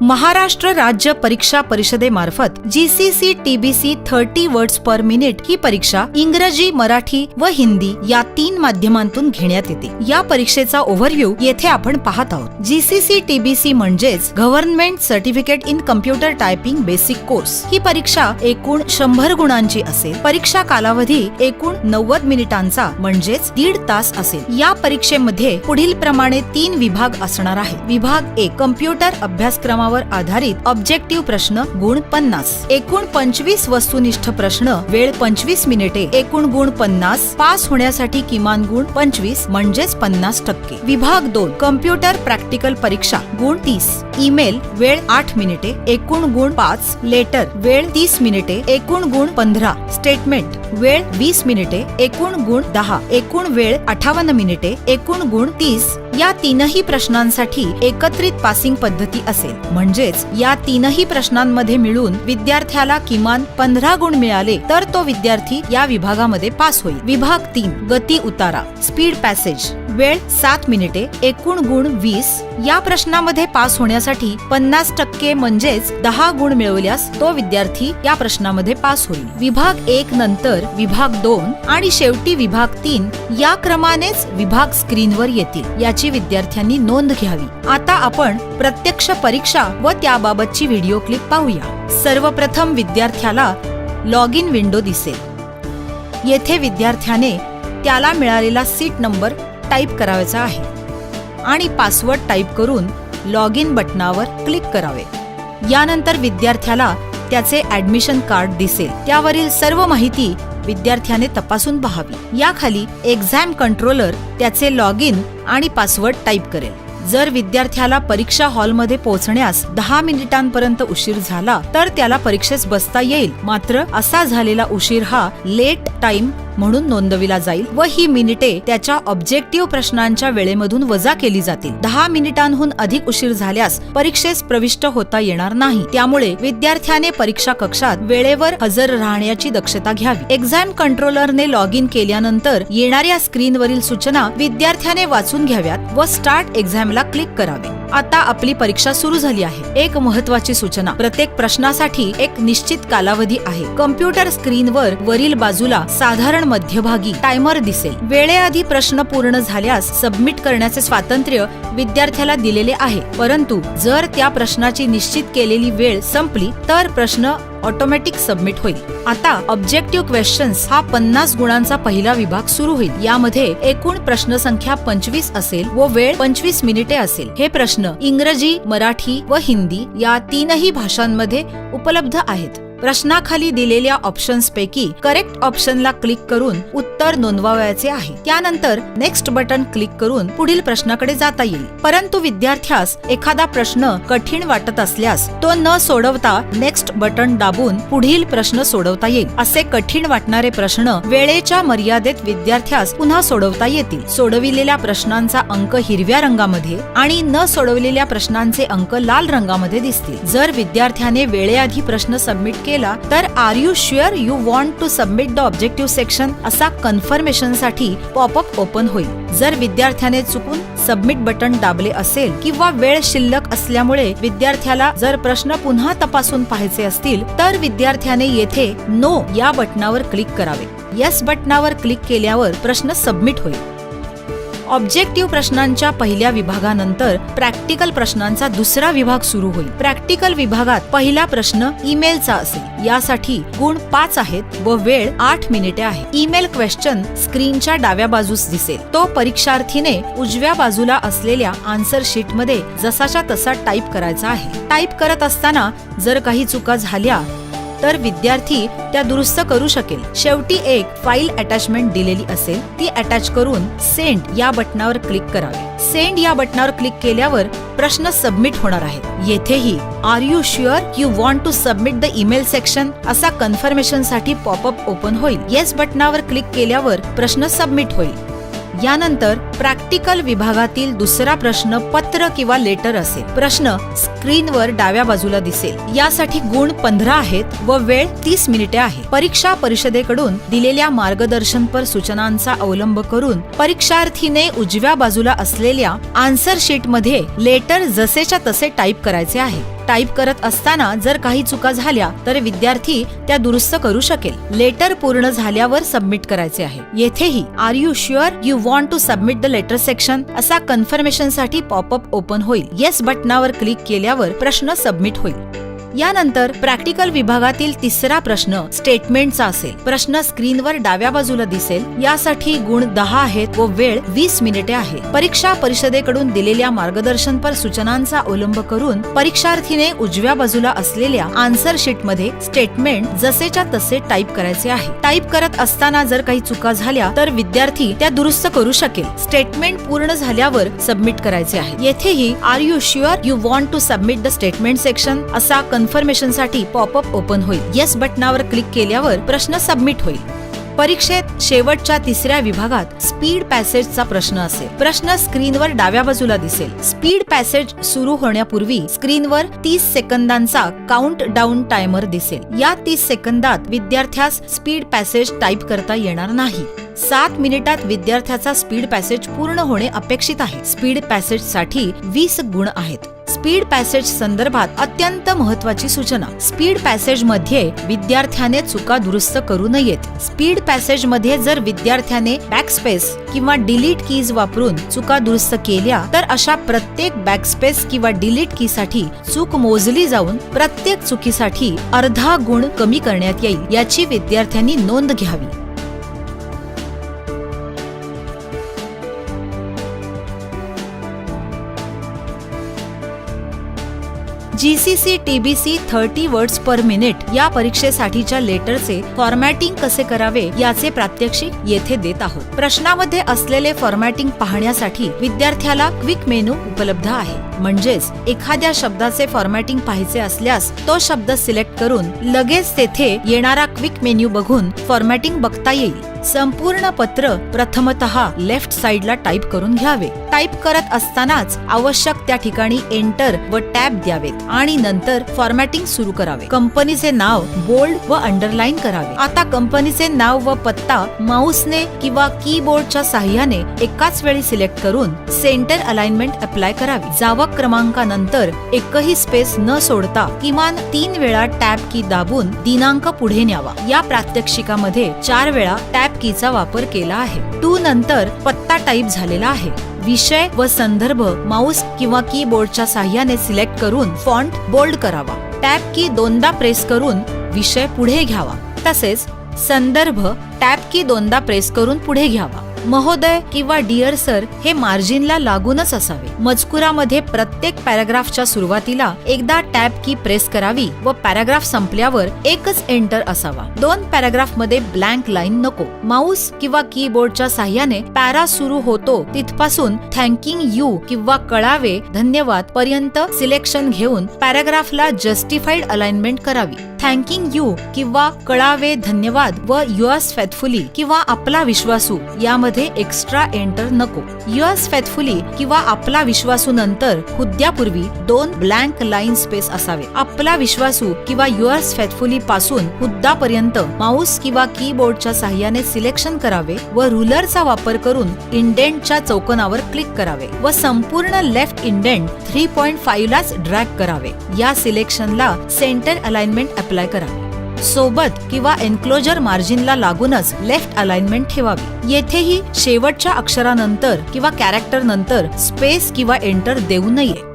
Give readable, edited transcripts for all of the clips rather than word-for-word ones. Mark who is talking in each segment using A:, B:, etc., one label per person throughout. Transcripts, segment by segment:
A: महाराष्ट्र राज्य परीक्षा परिषदेमार्फत GCC TBC 30 words per minute ही परीक्षा इंग्रजी, मराठी व हिंदी या 3 माध्यमांतून घेण्यात येते। या परीक्षेचा ओव्हरव्ह्यू येथे आपण पाहत आहोत। GCC TBC म्हणजेच government certificate in computer typing basic course. ही परीक्षा एकूण 100 गुणांची असेल। परीक्षा कालावधी एकूण 90 मिनिटांचा म्हणजेच 1.5 तास असेल। या परीक्षेमध्ये पुढील प्रमाणे 3 विभाग असणार आहेत। विभाग 1 कम्प्युटर अभ्यासक्रमावर आधारित ऑब्जेक्टिव्ह प्रश्न गुण 50, एकूण 25 वस्तुनिष्ठ प्रश्न वेळ 25 मिनिटे, एकूण गुण 50, पास होण्यासाठी किमान गुण 25 म्हणजेच 50%। विभाग 2 कम्प्युटर प्रॅक्टिकल परीक्षा गुण 30, ईमेल वेळ 8 मिनिटे, एकूण गुण 5, लेटर वेळ 30 मिनिटे, एकूण गुण 15, स्टेटमेंट वेळ 20 मिनिटे, एकूण गुण 10, एकूण वेळ 58 मिनिटे, एकूण गुण 30। या 3ही प्रश्नांसाठी एकत्रित पासिंग पद्धती असेल, म्हणजेच या 3ही प्रश्नांमध्ये मिळून विद्यार्थ्याला किमान 15 गुण मिळाले तर तो विद्यार्थी या विभागामध्ये पास होईल। विभाग 3 गती उतारा स्पीड पॅसेज वेळ 7 मिनिटे, एकूण गुण 20। या प्रश्नामध्ये पास होण्यासाठी 50% म्हणजेच 10 गुण मिळवल्यास तो विद्यार्थी या प्रश्नामध्ये पास होईल। विभाग 1 नंतर विभाग 2 आणि शेवटी विभाग 3 या क्रमानेच विभाग स्क्रीनवर येतील, याची विद्यार्थ्यांनी नोंद घ्यावी। आता आपण प्रत्यक्ष परीक्षा व त्याबाबतची व्हिडिओ क्लिप पाहूया। सर्वप्रथम विद्यार्थ्याला लॉग इन विंडो दिसेल। येथे विद्यार्थ्याने त्याला मिळालेला सीट नंबर टाईप करायचा आहे आणि पासवर्ड टाईप करून लॉग इन बटनावर क्लिक करावे। यानंतर विद्यार्थ्याला त्याचे ऍडमिशन कार्ड दिसेल, त्यावरील सर्व माहिती विद्यार्थ्याने तपासून पाहावी। याखाली एक्झाम कंट्रोलर त्याचे लॉग इन आणि पासवर्ड टाईप करेल। जर विद्यार्थ्याला परीक्षा हॉलमध्ये पोहोचण्यास 10 मिनिटांपर्यंत उशीर झाला तर त्याला परीक्षेस बसता येईल, मात्र असा झालेला उशीर हा लेट टाइम म्हणून नोंदविला जाईल व ही मिनिटे त्याच्या ऑब्जेक्टिव्ह प्रश्नांच्या वेळेमधून वजा केली जातील। 10 मिनिटांहून अधिक उशीर झाल्यास परीक्षेस प्रविष्ट होता येणार नाही, त्यामुळे विद्यार्थ्याने परीक्षा कक्षात वेळेवर हजर राहण्याची दक्षता घ्यावी। एक्झाम कंट्रोलरने लॉग इन केल्यानंतर येणाऱ्या स्क्रीनवरील सूचना विद्यार्थ्याने वाचून घ्याव्यात व स्टार्ट एक्झामला क्लिक करावे। आता आपली परीक्षा सुरू झाली आहे। एक महत्त्वाची सूचना, प्रत्येक प्रश्नासाठी एक निश्चित कालावधी आहे। कम्प्युटर स्क्रीनवर वरील बाजूला साधारण मध्यभागी टायमर दिसेल। वेळेआधी प्रश्न पूर्ण झाल्यास सबमिट करण्याचे स्वातंत्र्य विद्यार्थ्याला दिलेले आहे, परंतु जर त्या प्रश्नाची निश्चित केलेली वेळ संपली तर प्रश्न ऑटोमॅटिक सबमिट होईल। आता ऑब्जेक्टिव्ह क्वेश्चन्स हा 50 गुणांचा पहिला विभाग सुरू होईल। यामध्ये एकूण प्रश्न संख्या 25 असेल व वेळ 25 मिनिटे असेल। हे प्रश्न इंग्रजी, मराठी व हिंदी या 3ही भाषांमध्ये उपलब्ध आहेत। प्रश्नाखाली दिलेल्या ऑप्शन्स पैकी करेक्ट ऑप्शनला क्लिक करून उत्तर नोंदवायचे आहे। त्यानंतर नेक्स्ट बटन क्लिक करून पुढील प्रश्नाकडे जाता येईल। परंतु विद्यार्थ्यास एखादा प्रश्न कठीण वाटत असल्यास तो न सोडवता नेक्स्ट बटन दाबून पुढील प्रश्न सोडवता येईल। असे कठीण वाटणारे प्रश्न वेळेच्या मर्यादेत विद्यार्थ्यास पुन्हा सोडवता येतील। सोडविलेल्या प्रश्नांचा अंक हिरव्या रंगामध्ये आणि न सोडवलेल्या प्रश्नांचे अंक लाल रंगामध्ये दिसतील। जर विद्यार्थ्याने वेळेआधी प्रश्न सबमिट केला तर are you sure you want to submit the objective section असा कन्फर्मेशन साठी पॉपअप ओपन होईल। जर विद्यार्थ्याने चुकून सबमिट बटन दाबले असेल किंवा वेळ शिल्लक असल्यामुळे विद्यार्थ्याला जर प्रश्न पुन्हा तपासून पाहायचे असतील तर विद्यार्थ्याने येथे नो या बटनावर क्लिक करावे। येस बटनावर क्लिक केल्यावर प्रश्न सबमिट होईल। ऑब्जेक्टिव्ह प्रश्नांच्या पहिल्या विभागानंतर प्रॅक्टिकल प्रश्नांचा दुसरा विभाग सुरू होईल। प्रॅक्टिकल विभागात पहिला प्रश्न ईमेलचा असेल। यासाठी गुण 5 आहेत व वेळ 8 मिनिटे आहे। ईमेल क्वेश्चन स्क्रीनच्या डाव्या बाजूस दिसेल। तो परीक्षार्थीने उजव्या बाजूला असलेल्या आन्सर शीट मध्ये जसाच्या तसा टाईप करायचा आहे। टाईप करत असताना जर काही चुका झाल्या तर विद्यार्थी त्या दुरुस्त करू शकेल। शेवटी एक फाईल अटॅचमेंट दिलेली असेल, ती अटॅच करून सेंड या बटनावर क्लिक करावे। सेंड या बटनावर क्लिक केल्यावर प्रश्न सबमिट होणार आहे। येथेही are you sure you want to submit the email section असा कन्फर्मेशन साठी पॉपअप ओपन होईल। येस बटनावर क्लिक केल्यावर प्रश्न सबमिट होईल। यानंतर प्रॅक्टिकल विभागातील दुसरा प्रश्न पत्र किंवा लेटर असेल। प्रश्न स्क्रीनवर डाव्या बाजूला दिसेल। यासाठी गुण 15 आहेत व वेळ 30 मिनिटे आहे। परीक्षा परिषदेकडून दिलेल्या मार्गदर्शनपर सूचनांचा अवलंब करून परीक्षार्थीने उजव्या बाजूला असलेल्या आन्सर शीट मध्ये लेटर जसेच्या तसे टाईप करायचे आहे। टाईप करत असताना जर काही चुका झाल्या तर विद्यार्थी त्या दुरुस्त करू शकेल। लेटर पूर्ण झाल्यावर सबमिट करायचे आहे। येथेही are you sure you want to submit the letter section असा कन्फर्मेशन साठी पॉपअप ओपन होईल। येस बटनावर क्लिक केल्यावर प्रश्न सबमिट होईल। यानंतर प्रॅक्टिकल विभागातील तिसरा प्रश्न स्टेटमेंटचा असेल। प्रश्न स्क्रीनवर डाव्या बाजूला दिसेल। यासाठी गुण 10 आहेत व वेळ 20 मिनिटे आहे। परीक्षा परिषदेकडून दिलेल्या मार्गदर्शनपर सूचनांचा अवलंब करून परीक्षार्थीने उजव्या बाजूला असलेल्या आन्सर शीट मध्ये स्टेटमेंट जसेच्या तसे टाईप करायचे आहे। टाईप करत असताना जर काही चुका झाल्या तर विद्यार्थी त्या दुरुस्त करू शकेल। स्टेटमेंट पूर्ण झाल्यावर सबमिट करायचे आहे। येथेही are you sure you want to submit the statement section असा कन्फर्मेशन साठी पॉपअप ओपन होईल। येस बटनावर क्लिक केल्यावर प्रश्न सबमिट होईल। परीक्षेत शेवटच्या तिसऱ्या विभागात स्पीड पॅसेजचा प्रश्न असेल। प्रश्न स्क्रीनवर डाव्या बाजूला दिसेल। स्पीड पॅसेज सुरू होण्यापूर्वी स्क्रीनवर 30 सेकंदांचा काउंट डाऊन टायमर दिसेल। या 30 सेकंदात विद्यार्थ्यास स्पीड पॅसेज टाईप करता येणार नाही। 7 मिनिटात विद्यार्थ्याचा स्पीड पॅसेज पूर्ण होणे अपेक्षित आहे। स्पीड पॅसेज साठी 20 गुण आहेत। स्पीड पॅसेज संदर्भात अत्यंत महत्त्वाची सूचना। स्पीड पॅसेज मध्ये विद्यार्थ्याने चुका दुरुस्त करू नयेत। स्पीड पॅसेज मध्ये जर विद्यार्थ्याने बॅकस्पेस किंवा डिलीट कीज वापरून चुका दुरुस्त केल्या तर अशा प्रत्येक बॅकस्पेस किंवा डिलीट की साठी चूक मोजली जाऊन प्रत्येक चुकीसाठी अर्धा गुण कमी करण्यात येईल, याची विद्यार्थ्यांनी नोंद घ्यावी। GCC TBC 30 words per minute या परीक्षेसाठीच्या लेटरचे फॉर्मॅटिंग कसे करावे याचे प्रात्यक्षिक येथे देत आहोत। प्रश्नामध्ये असलेले फॉर्मॅटिंग पाहण्यासाठी विद्यार्थ्याला क्विक मेनू उपलब्ध आहे। म्हणजेच एखाद्या शब्दाचे फॉर्मॅटिंग पाहायचे असल्यास तो शब्द सिलेक्ट करून लगेच तेथे येणारा क्विक मेन्यू बघून फॉर्मॅटिंग बघता येईल। संपूर्ण पत्र प्रथमतः लेफ्ट साइडला टाईप करून घ्यावे। टाईप करत असतानाच आवश्यक त्या ठिकाणी एंटर व टॅब द्यावेत आणि नंतर फॉर्मॅटिंग सुरू करावे। कंपनीचे नाव बोल्ड व अंडरलाईन करावे। आता कंपनीचे नाव व पत्ता माऊसने किंवा कीबोर्डच्या साहाय्याने एकाच वेळी सिलेक्ट करून सेंटर अलाइनमेंट अप्लाय करावी। जावक क्रमांकानंतर एकही स्पेस न सोडता किमान 3 वेळा टॅब की दाबून दिनांक पुढे न्यावा। या प्रात्यक्षिकामध्ये 4 वेळा टॅब कीचा वापर केला आहे। 2 नंतर पत्ता टाईप झालेला आहे। विषय व संदर्भ माऊस किंवा कीबोर्डच्या साहाय्याने सिलेक्ट करून फॉन्ट बोल्ड करावा। टॅब की 2दा प्रेस करून विषय पुढे घ्यावा। तसेच संदर्भ टॅब की 2दा प्रेस करून पुढे घ्यावा। महोदय किंवा डिअर सर हे मार्जिनला लागूनच असावे। मजकुरामध्ये प्रत्येक पॅराग्राफच्या सुरुवातीला एकदा टॅब की प्रेस करावी व पॅराग्राफ संपल्यावर एकच एंटर असावा। 2 पॅराग्राफ मध्ये ब्लँक लाईन नको। माऊस किंवा कीबोर्डच्या साहाय्याने पॅरा सुरू होतो तिथपासून थँकिंग यू किंवा कळावे धन्यवाद पर्यंत सिलेक्शन घेऊन पॅराग्राफला जस्टिफाईड अलाइनमेंट करावी। थँकिंग यू किंवा कळावे धन्यवाद व युअर्स फेथफुली किंवा आपला विश्वासू यामध्ये एक्स्ट्रा एंटर नको। युअर्स फेथफुली किंवा आपला विश्वासू नंतर हुद्द्यापूर्वी 2 ब्लँक लाईन स्पेस असावे। आपला विश्वासू किंवा युअर्स फेथफुली पासून हुद्दापर्यंत माऊस किंवा कीबोर्डच्या साहाय्याने सिलेक्शन करावे व रुलरचा वापर करून इंडेंटच्या चौकोनावर क्लिक करावे व संपूर्ण लेफ्ट इंडेंट 3.5 लाच ड्रॅग करावे। या सिलेक्शनला सेंटर अलाइनमेंट अप्लाय करावे। सोबत किंवा एन्क्लोजर मार्जिनला लागूनच लेफ्ट अलाइनमेंट ठेवावी। येथेही शेवटच्या अक्षरानंतर किंवा कॅरेक्टर नंतर स्पेस किंवा एंटर देऊ नये।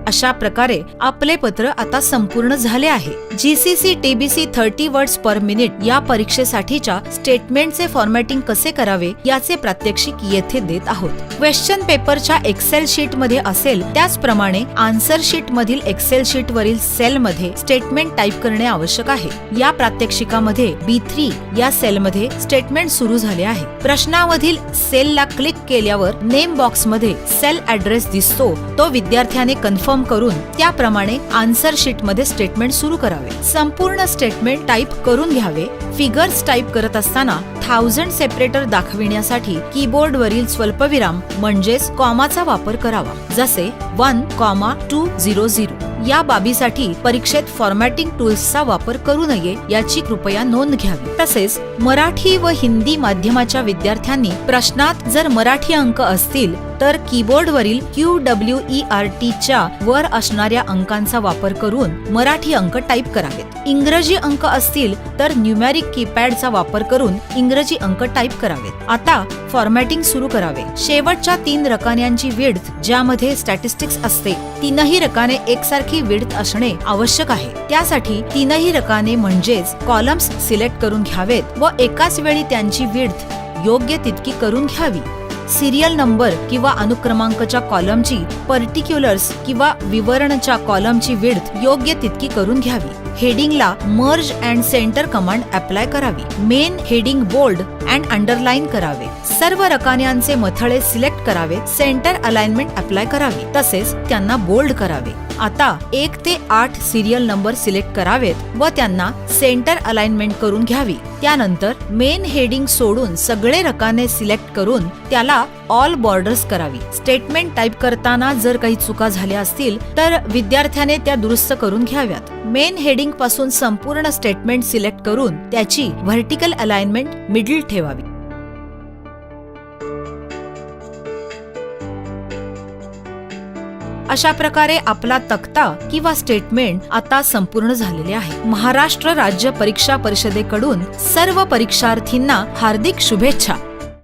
A: अशा प्रकारे आपले पत्र आता संपूर्ण झाले आहे। GCC TBC 30 words per minute या परीक्षेसाठीच्या स्टेटमेंटचे फॉर्मॅटिंग कसे करावे याचे प्रात्यक्षिक येथे देत आहोत। क्वेश्चन पेपरच्या एक्सेल शीट मध्ये असेल त्याचप्रमाणे आन्सर शीट मधील एक्सेल शीट वरील सेल मध्ये स्टेटमेंट टाईप करणे आवश्यक आहे। या प्रात्यक्षिकामध्ये B3 या सेल मध्ये स्टेटमेंट सुरू झाले आहे। प्रश्नामधील सेलला क्लिक केल्यावर नेम बॉक्स मध्ये सेल ऍड्रेस दिसतो, तो विद्यार्थ्याने कन्फर्म करून त्याप्रमाणे आन्सर शीट मध्ये स्टेटमेंट सुरू करावे। संपूर्ण स्टेटमेंट टाईप करून घ्यावे। फिगर्स टाईप करत असताना 1000 सेपरेटर दाखविण्यासाठी कीबोर्ड वरील स्वल्पविराम म्हणजेच कॉमाचा वापर करावा, जसे 1,200 या बाबीसाठी परीक्षेत फॉर्मॅटिंग टूल्सचा वापर करू नये याची कृपया नोंद घ्यावी. तसेच मराठी व हिंदी माध्यमाच्या विद्यार्थ्यांनी प्रश्नात जर मराठी अंक असतील तर कीबोर्डवरील QWERT च्या वर असणाऱ्या अंकांचा वापर करून मराठी अंक टाईप करावेत. इंग्रजी अंक असतील तर न्यूमॅरिक कीपॅडचा वापर करून इंग्रजी अंक टाईप करावेत. आता फॉर्मॅटिंग सुरू करावे. शेवटच्या 3 रकान्यांची विड्थ ज्यामध्ये स्टॅटिस्टिक्स असते, तीनही रकाने एकसारखी विड्थ असणे आवश्यक आहे. त्यासाठी तीनही रकाने म्हणजेच कॉलम्स सिलेक्ट करून घ्यावेत व एकाच वेळी त्यांची विड्थ योग्य तितकी करून घ्यावी. सिरियल नंबर किंवा अनुक्रमांकच्या कॉलमची, पर्टिक्युलर्स किंवा विवरणच्या कॉलमची विड्थ योग्य तितकी करून घ्यावी. हेडिंगला merge and centre command apply करावी. Main heading bold and underline करावे. सर्व रकान्यांचे मथळे सिलेक्ट करावे. सेंटर अलाइनमेंट अप्लाय करावी. तसेच त्यांना बोल्ड करावे. आता 1 ते 8 सिरियल नंबर सिलेक्ट करावेत व त्यांना सेंटर अलाइनमेंट करून घ्यावी. त्यानंतर मेन हेडिंग सोडून सगळे रकाने सिलेक्ट करून त्याला ऑल बॉर्डर्स करावी. स्टेटमेंट टाईप करताना जर काही चुका झाल्या असतील तर विद्यार्थ्याने त्या दुरुस्त करून घ्याव्यात. मेन हेडिंग पासून संपूर्ण स्टेटमेंट सिलेक्ट करून त्याची व्हर्टिकल अलाइनमेंट मिडल ठेवावी. अशा प्रकारे आपला तक्ता किंवा स्टेटमेंट आता संपूर्ण झालेले आहे. महाराष्ट्र राज्य परीक्षा परिषदेकडून सर्व परीक्षार्थींना हार्दिक शुभेच्छा.